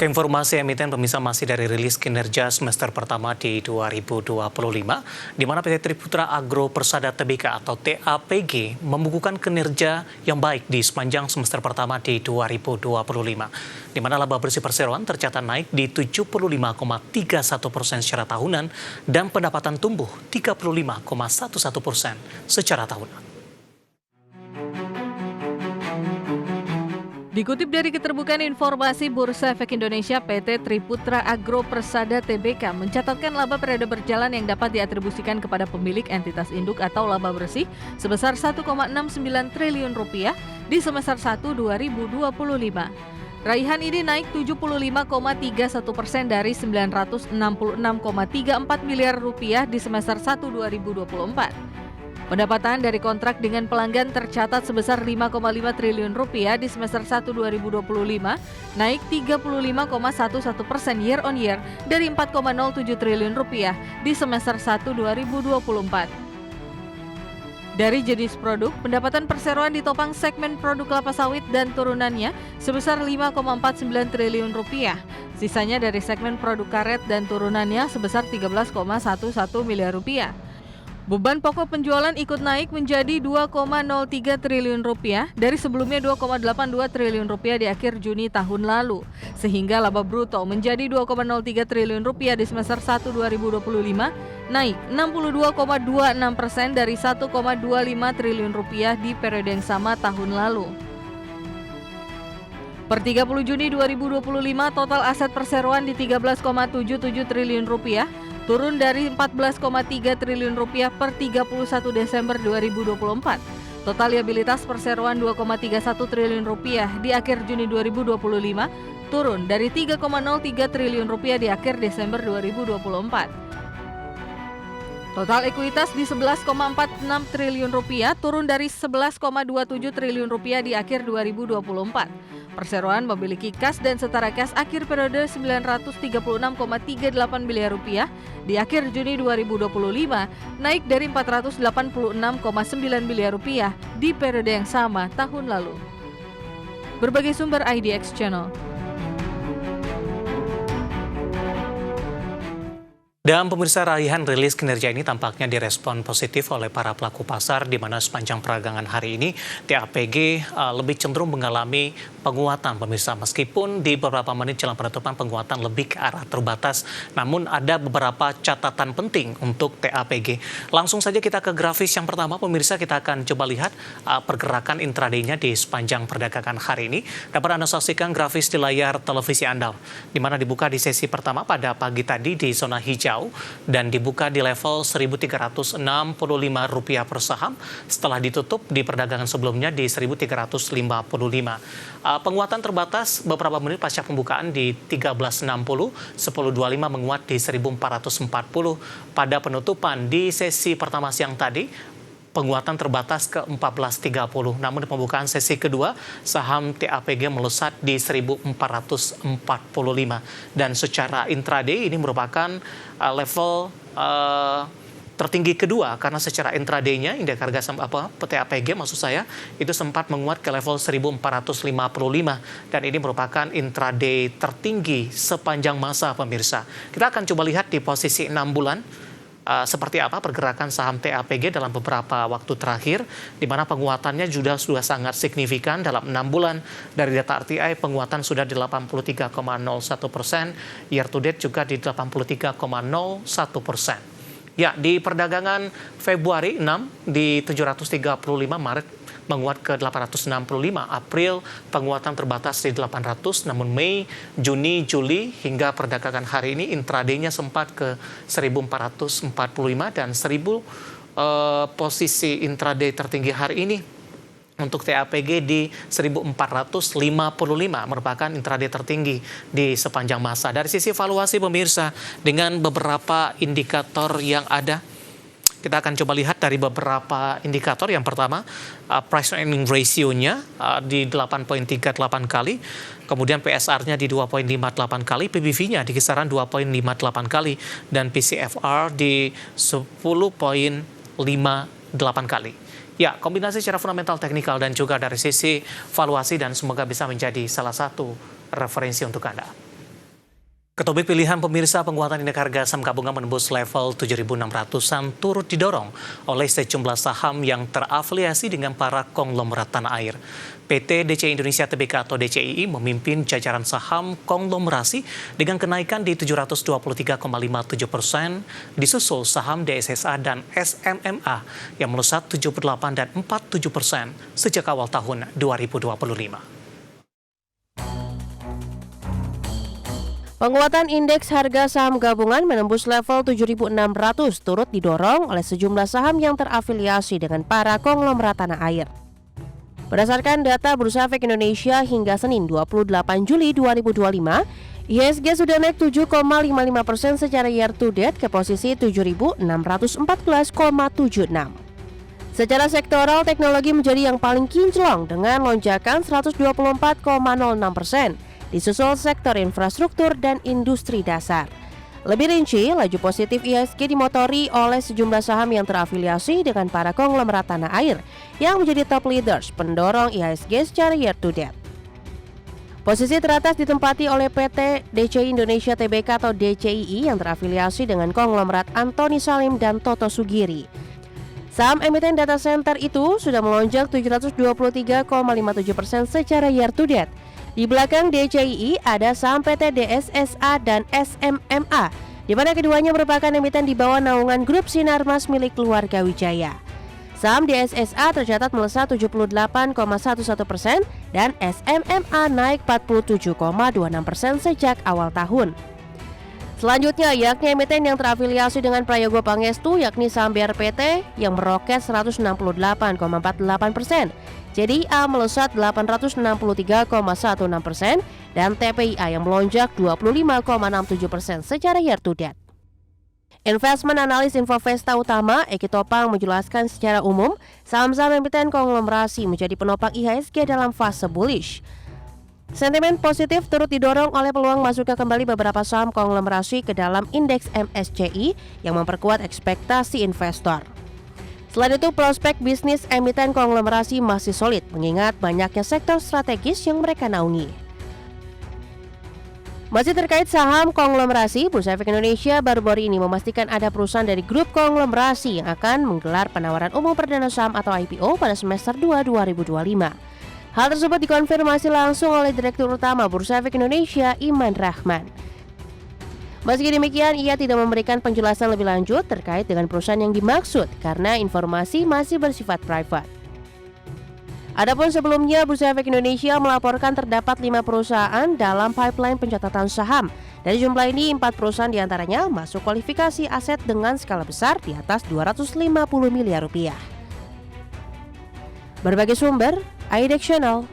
Informasi emiten pemirsa masih dari rilis kinerja semester pertama di 2025, di mana PT Triputra Agro Persada Tbk atau TAPG membukukan kinerja yang baik di sepanjang semester pertama di 2025, di mana laba bersih perseroan tercatat naik di 75,31% secara tahunan dan pendapatan tumbuh 35,11% secara tahunan. Dikutip dari Keterbukaan Informasi Bursa Efek Indonesia, PT Triputra Agro Persada Tbk mencatatkan laba periode berjalan yang dapat diatribusikan kepada pemilik entitas induk atau laba bersih sebesar Rp1,69 triliun di semester 1 2025. Raihan ini naik 75,31% dari Rp966,34 miliar di semester 1 2024. Pendapatan dari kontrak dengan pelanggan tercatat sebesar Rp5,5 triliun di semester 1 2025, naik 35,11% year on year dari Rp4,07 triliun di semester 1 2024. Dari jenis produk, pendapatan perseroan ditopang segmen produk kelapa sawit dan turunannya sebesar Rp5,49 triliun. Sisanya dari segmen produk karet dan turunannya sebesar Rp13,11 miliar. Beban pokok penjualan ikut naik menjadi Rp2,03 triliun dari sebelumnya Rp2,82 triliun di akhir Juni tahun lalu, sehingga laba bruto menjadi Rp2,03 triliun di semester 1 2025, naik 62,26% dari Rp1,25 triliun di periode yang sama tahun lalu. Per 30 Juni 2025, total aset perseroan di Rp13,77 triliun, turun dari Rp14,3 triliun per 31 Desember 2024. Total liabilitas perseroan Rp2,31 triliun di akhir Juni 2025, turun dari Rp3,03 triliun di akhir Desember 2024. Total ekuitas di Rp11,46 triliun, turun dari Rp11,27 triliun di akhir 2024. Perseroan memiliki kas dan setara kas akhir periode Rp936,38 miliar di akhir Juni 2025, naik dari Rp486,9 miliar di periode yang sama tahun lalu. Berbagai sumber IDX Channel. Dan pemirsa, raihan rilis kinerja ini tampaknya direspon positif oleh para pelaku pasar, di mana sepanjang peragangan hari ini TAPG lebih cenderung mengalami penguatan pemirsa, meskipun di beberapa menit jelang penutupan penguatan lebih ke arah terbatas, namun ada beberapa catatan penting untuk TAPG. Langsung saja kita ke grafis yang pertama pemirsa, kita akan coba lihat pergerakan intraday-nya di sepanjang perdagangan hari ini. Dapat Anda saksikan grafis di layar televisi Anda, di mana dibuka di sesi pertama pada pagi tadi di zona hijau dan dibuka di level Rp1.365 per saham setelah ditutup di perdagangan sebelumnya di Rp1.355. Penguatan terbatas beberapa menit pasca pembukaan di 1360, 10.25 menguat di 1440. Pada penutupan di sesi pertama siang tadi, penguatan terbatas ke 14.30. Namun di pembukaan sesi kedua, saham TAPG melesat di 1.445. Dan secara intraday ini merupakan level tertinggi kedua, karena secara intraday-nya indeks harga TAPG maksud saya itu sempat menguat ke level 1.455 dan ini merupakan intraday tertinggi sepanjang masa pemirsa. Kita akan coba lihat di posisi 6 bulan seperti apa pergerakan saham TAPG dalam beberapa waktu terakhir, di mana penguatannya sudah sangat signifikan dalam 6 bulan. Dari data RTI penguatan sudah di 83,01%, year to date juga di 83,01%. Ya, di perdagangan Februari 6 di 735, Maret menguat ke 865, April penguatan terbatas di 800, namun Mei, Juni, Juli hingga perdagangan hari ini intraday-nya sempat ke 1445 dan 1000 posisi intraday tertinggi hari ini untuk TAPG di 1455 merupakan intraday tertinggi di sepanjang masa. Dari sisi valuasi pemirsa, dengan beberapa indikator yang ada, kita akan coba lihat dari beberapa indikator. Yang pertama, price earning ratio-nya di 8,38 kali, kemudian PSR-nya di 2,58 kali, PBV-nya di kisaran 2,58 kali, dan PCFR di 10,58 kali. Ya, kombinasi secara fundamental, teknikal, dan juga dari sisi valuasi, dan semoga bisa menjadi salah satu referensi untuk Anda. Ketobik pilihan pemirsa penguatan indeks harga saham gabungan menembus level 7.600-an turut didorong oleh sejumlah saham yang terafiliasi dengan para konglomerat tanah air. PT DCI Indonesia Tbk atau DCII memimpin jajaran saham konglomerasi dengan kenaikan di 723,57%, disusul saham DSSA dan SMMA yang melesat 78 dan 47% sejak awal tahun 2025. Penguatan indeks harga saham gabungan menembus level 7.600 turut didorong oleh sejumlah saham yang terafiliasi dengan para konglomerat tanah air. Berdasarkan data Bursa Efek Indonesia hingga Senin 28 Juli 2025, IHSG sudah naik 7,55% secara year to date ke posisi 7.614,76. Secara sektoral, teknologi menjadi yang paling kinclong dengan lonjakan 124,06%. Disusul sektor infrastruktur dan industri dasar. Lebih rinci, laju positif IHSG dimotori oleh sejumlah saham yang terafiliasi dengan para konglomerat tanah air yang menjadi top leaders pendorong IHSG secara year to date. Posisi teratas ditempati oleh PT DCI Indonesia Tbk atau DCII yang terafiliasi dengan konglomerat Antoni Salim dan Toto Sugiri. Saham emiten data center itu sudah melonjak 723,57% secara year to date. Di belakang DCII ada saham PT DSSA dan SMMA, di mana keduanya merupakan emiten di bawah naungan grup Sinarmas milik keluarga Wijaya. Saham DSSA tercatat melesat 78,11% dan SMMA naik 47,26% sejak awal tahun. Selanjutnya yakni emiten yang terafiliasi dengan Prayogo Pangestu yakni saham BRPT yang meroket 168,48%. JDIA melesat 863,16% dan TPIA yang melonjak 25,67% secara year to date. Investment analis Infovesta Utama Eki Topang menjelaskan secara umum saham-saham emiten konglomerasi menjadi penopang IHSG dalam fase bullish. Sentimen positif turut didorong oleh peluang masuknya kembali beberapa saham konglomerasi ke dalam indeks MSCI yang memperkuat ekspektasi investor. Selain itu, prospek bisnis emiten konglomerasi masih solid mengingat banyaknya sektor strategis yang mereka naungi. Masih terkait saham konglomerasi, Bursa Efek Indonesia baru-baru ini memastikan ada perusahaan dari grup konglomerasi yang akan menggelar penawaran umum perdana saham atau IPO pada semester 2 2025. Hal tersebut dikonfirmasi langsung oleh Direktur Utama Bursa Efek Indonesia, Iman Rahman. Meski demikian, ia tidak memberikan penjelasan lebih lanjut terkait dengan perusahaan yang dimaksud karena informasi masih bersifat private. Adapun sebelumnya, Bursa Efek Indonesia melaporkan terdapat 5 perusahaan dalam pipeline pencatatan saham. Dari jumlah ini, 4 perusahaan diantaranya masuk kualifikasi aset dengan skala besar di atas 250 miliar rupiah. Berbagai sumber, iDex Channel.